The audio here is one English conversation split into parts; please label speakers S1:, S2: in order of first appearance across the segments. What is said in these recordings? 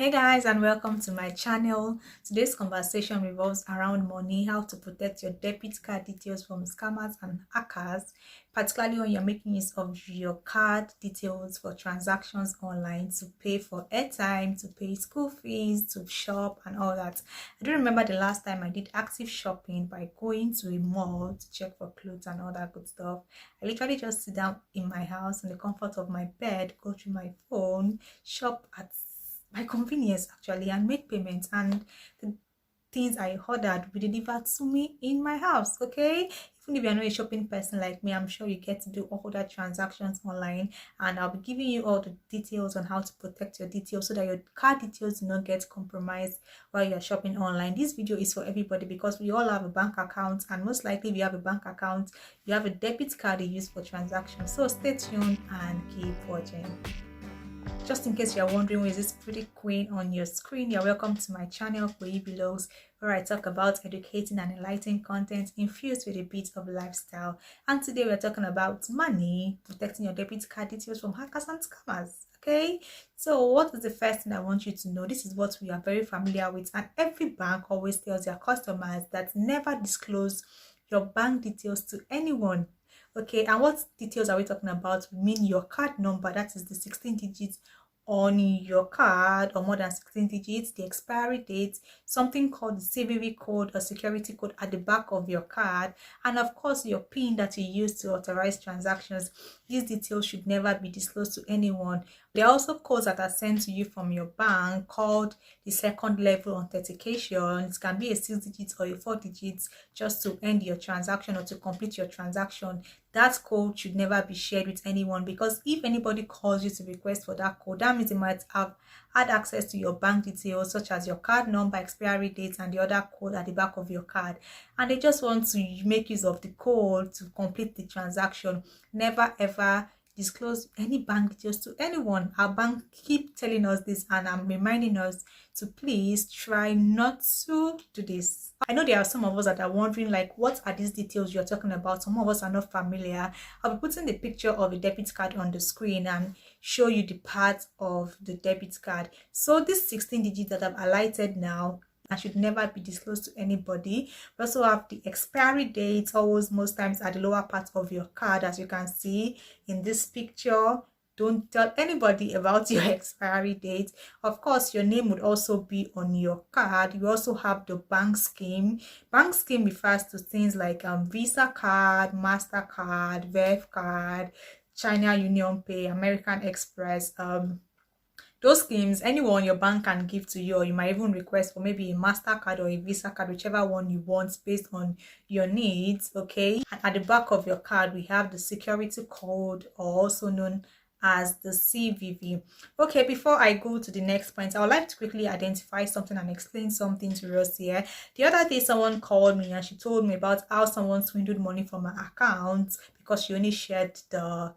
S1: Hey guys, and welcome to my channel. Today's conversation revolves around money, how to protect your debit card details from scammers and hackers, particularly when you're making use of your card details for transactions online to pay for airtime, to pay school fees, to shop and all that. I do remember the last time I did active shopping by going to a mall to check for clothes and all that good stuff. I literally just sit down in my house in the comfort of my bed, go through my phone, shop at my convenience actually, and make payments, and the things I ordered will be delivered to me in my house. Okay, even if you're not a shopping person like me, I'm sure you get to do all that transactions online, and I'll be giving you all the details on how to protect your details so that your card details do not get compromised while you're shopping online. This video is for everybody because we all have a bank account, and most likely if you have a bank account, you have a debit card you use for transactions. So stay tuned and keep watching. Just in case you're wondering who is this pretty queen on your screen, you're welcome to my channel, Peyi Belows, where I talk about educating and enlightening content infused with a bit of lifestyle. And today we're talking about money, protecting your debit card details from hackers and scammers. Okay, so what is the first thing I want you to know? This is what we are very familiar with, and every bank always tells their customers that never disclose your bank details to anyone. Okay, and what details are we talking about? We mean your card number, that is the 16 digits on your card, or more than 16 digits, the expiry date, something called the CVV code or security code at the back of your card, and of course your PIN that you use to authorize transactions. These details should never be disclosed to anyone. There are also codes that are sent to you from your bank called the second level authentication. It can be a 6 digits or a 4 digits just to end your transaction or to complete your transaction. That code should never be shared with anyone, because if anybody calls you to request for that code, that means they might have had access to your bank details such as your card number, expiry date, and the other code at the back of your card, and they just want to make use of the code to complete the transaction. Never ever disclose any bank details to anyone. Our bank keep telling us this, and I'm reminding us to please try not to do this. I know there are some of us that are wondering, like, what are these details you're talking about? Some of us are not familiar. I'll be putting the picture of a debit card on the screen and show you the part of the debit card. So this 16 digits that I've highlighted now, and should never be disclosed to anybody. We also have the expiry date, always most times at the lower part of your card, as you can see in this picture. Don't tell anybody about your expiry date. Of course, your name would also be on your card. You also have the bank scheme. Bank scheme refers to things like Visa card, MasterCard, Verve card, China Union Pay, American Express. Those schemes, anyone your bank can give to you, or you might even request for maybe a MasterCard or a Visa card, whichever one you want based on your needs. Okay, and at the back of your card we have the security code, or also known as the CVV. Okay, before I go to the next point, I would like to quickly identify something and explain something to us here. The other day someone called me and she told me about how someone swindled money from her account because she only shared the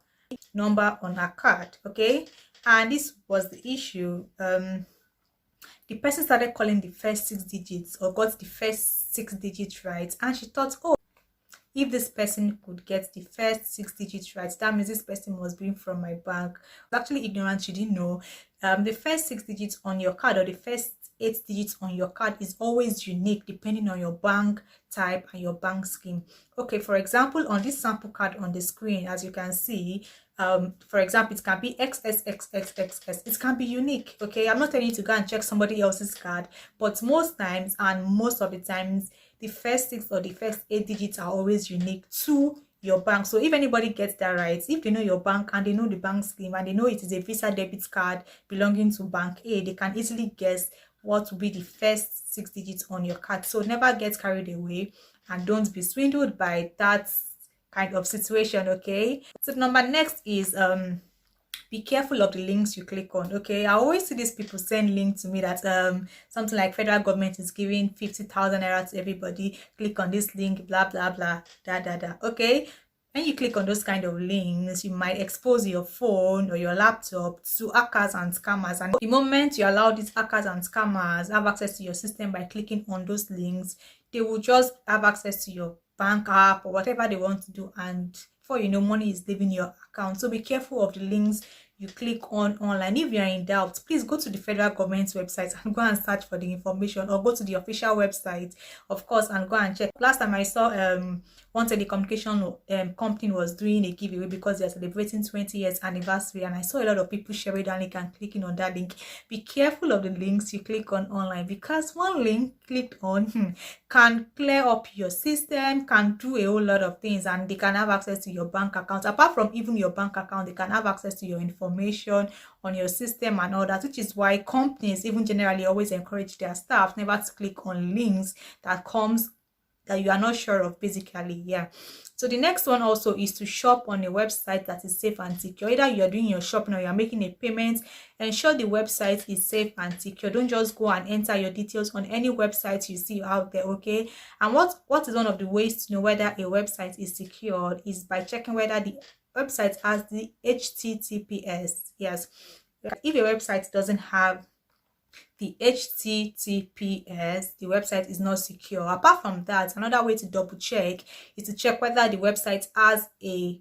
S1: number on her card. Okay, and this was the issue. The person started calling the first 6 digits, or got the first 6 digits right, and she thought, oh, if this person could get the first 6 digits right, that means this person was being from my bank. Actually ignorant, she didn't know. The first 6 digits on your card, or the first 8 digits on your card, is always unique depending on your bank type and your bank scheme. Okay, for example, on this sample card on the screen, as you can see, for example, it can be XXXXXS. It can be unique. Okay, I'm not telling you to go and check somebody else's card, but most times, and most of the times, the first 6 or the first 8 digits are always unique to your bank. So if anybody gets that right, if they know your bank and they know the bank scheme and they know it is a Visa debit card belonging to bank A, they can easily guess what will be the first 6 digits on your card. So never get carried away and don't be swindled by that kind of situation. Okay, so number next is be careful of the links you click on. Okay, I always see these people send link to me that something like federal government is giving 50,000 naira to everybody, click on this link, blah blah blah, okay, when you click on those kind of links, you might expose your phone or your laptop to hackers and scammers, and the moment you allow these hackers and scammers have access to your system by clicking on those links, they will just have access to your bank app or whatever they want to do, and before you know, money is leaving your account. So be careful of the links you click on online. If you're in doubt, please go to the federal government's website and go and search for the information, or go to the official website, of course, and go and check. Last time I saw one telecommunication company was doing a giveaway because they're celebrating 20 years anniversary, and I saw a lot of people sharing that link and clicking on that link. Be careful of the links you click on online, because one link clicked on can clear up your system, can do a whole lot of things, and they can have access to your bank account. Apart from even your bank account, they can have access to your information on your system and all that, which is why companies even generally always encourage their staff never to click on links that you are not sure of, basically. Yeah. So the next one also is to shop on a website that is safe and secure. Either you're doing your shopping or you're making a payment, ensure the website is safe and secure. Don't just go and enter your details on any website you see out there, okay? And what is one of the ways to know whether a website is secured is by checking whether the website has the HTTPS. Yes. If a website doesn't have the HTTPS, the website is not secure. Apart from that, another way to double check is to check whether the website has an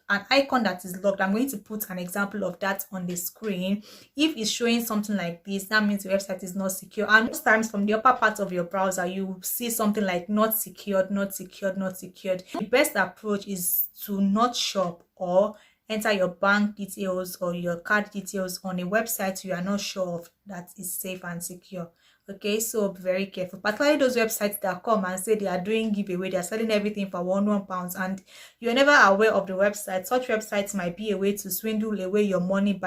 S1: icon that is locked. I'm going to put an example of that on the screen. If it's showing something like this, that means the website is not secure. And most times from the upper part of your browser, you see something like not secured, not secured, not secured. The best approach is to not shop or enter your bank details or your card details on a website you are not sure of that is safe and secure. Okay, so be very careful, particularly those websites that come and say they are doing giveaway, they're selling everything for £1 and you're never aware of the website. Such websites might be a way to swindle away your money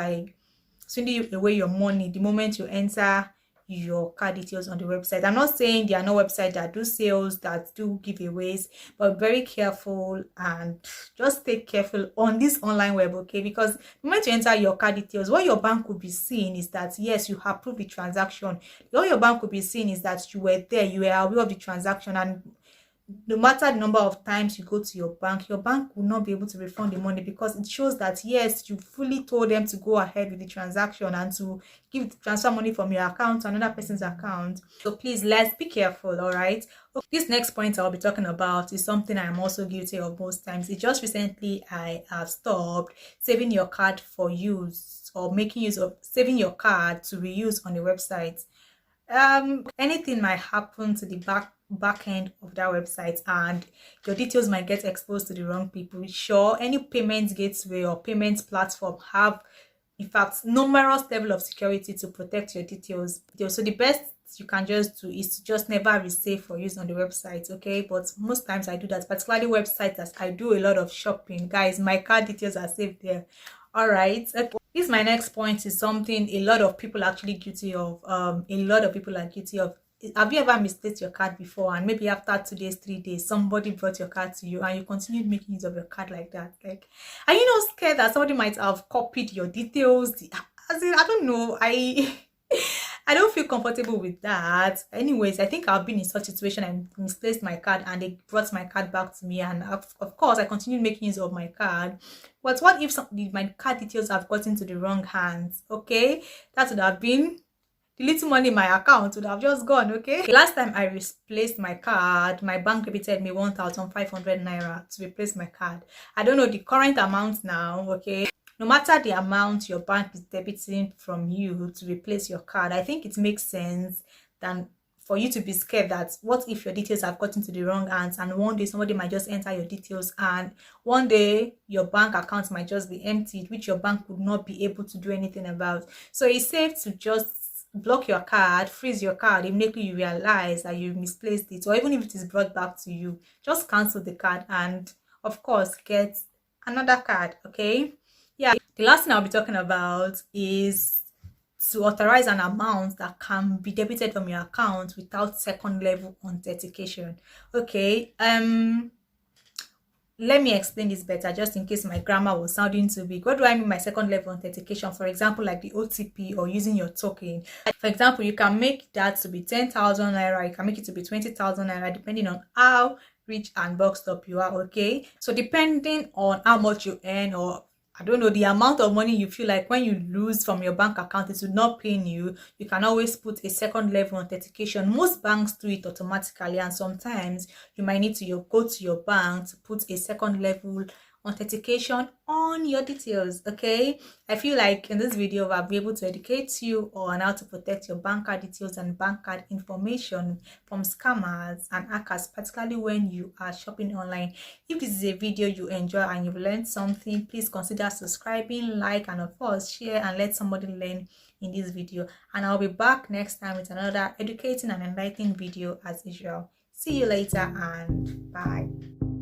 S1: the moment you enter your card details on the website. I'm not saying there are no websites that do sales, that do giveaways, but very careful and just stay careful on this online web, okay? Because the moment you enter your card details, what your bank will be seeing is that yes, you have approved the transaction. What your bank will be seeing is that you were there, you were aware of the transaction, and no matter the number of times you go to your bank will not be able to refund the money, because it shows that yes, you fully told them to go ahead with the transaction and to transfer money from your account to another person's account. So please, let's be careful. All right, this next point I'll be talking about is something I'm also guilty of most times. It's just recently I have stopped saving your card for use, or making use of saving your card to reuse on the website. Anything might happen to the back end of that website and your details might get exposed to the wrong people. Sure, any payment gateway or payment platform have, in fact, numerous level of security to protect your details. So the best you can just do is to just never resave for use on the website, okay? But most times I do that, particularly websites as I do a lot of shopping. Guys, my card details are saved there. All right, okay. This my next point is something a lot of people are actually guilty of. A lot of people are guilty of. Have you ever misplaced your card before, and maybe after 2 days, 3 days, somebody brought your card to you and you continued making use of your card like that? Like, are you not scared that somebody might have copied your details? I don't know. I don't feel comfortable with that. Anyways, I think I've been in such a situation. I misplaced my card and they brought my card back to me, and of course I continued making use of my card. But what if my card details have gotten to the wrong hands? Okay, that would have been the little money in my account would have just gone. Okay, last time I replaced my card, my bank debited me 1,500 naira to replace my card. I don't know the current amount now. Okay, no matter the amount your bank is debiting from you to replace your card, I think it makes sense than for you to be scared that what if your details have gotten to the wrong hands and one day somebody might just enter your details and one day your bank account might just be emptied, which your bank would not be able to do anything about. So it's safe to just block your card, freeze your card immediately you realize that you misplaced it, or even if it is brought back to you, just cancel the card and of course get another card. Okay, yeah, the last thing I'll be talking about is to authorize an amount that can be debited from your account without second level authentication. Okay, let me explain this better just in case my grammar was sounding too big. What do I mean by second level authentication? For example, like the OTP or using your token. For example, you can make that to be 10,000 naira, you can make it to be 20,000 naira, depending on how rich and boxed up you are. Okay, so depending on how much you earn, or I don't know, the amount of money you feel like when you lose from your bank account, it will not pay you, you can always put a second level authentication. Most banks do it automatically, and sometimes you might need to go to your bank to put a second level authentication on your details. Okay, I feel like in this video I'll be able to educate you on how to protect your bank card details and bank card information from scammers and hackers, particularly when you are shopping online. If this is a video you enjoy and you've learned something, please consider subscribing, like, and of course share and let somebody learn in this video. And I'll be back next time with another educating and enlightening video as usual. See you later and bye.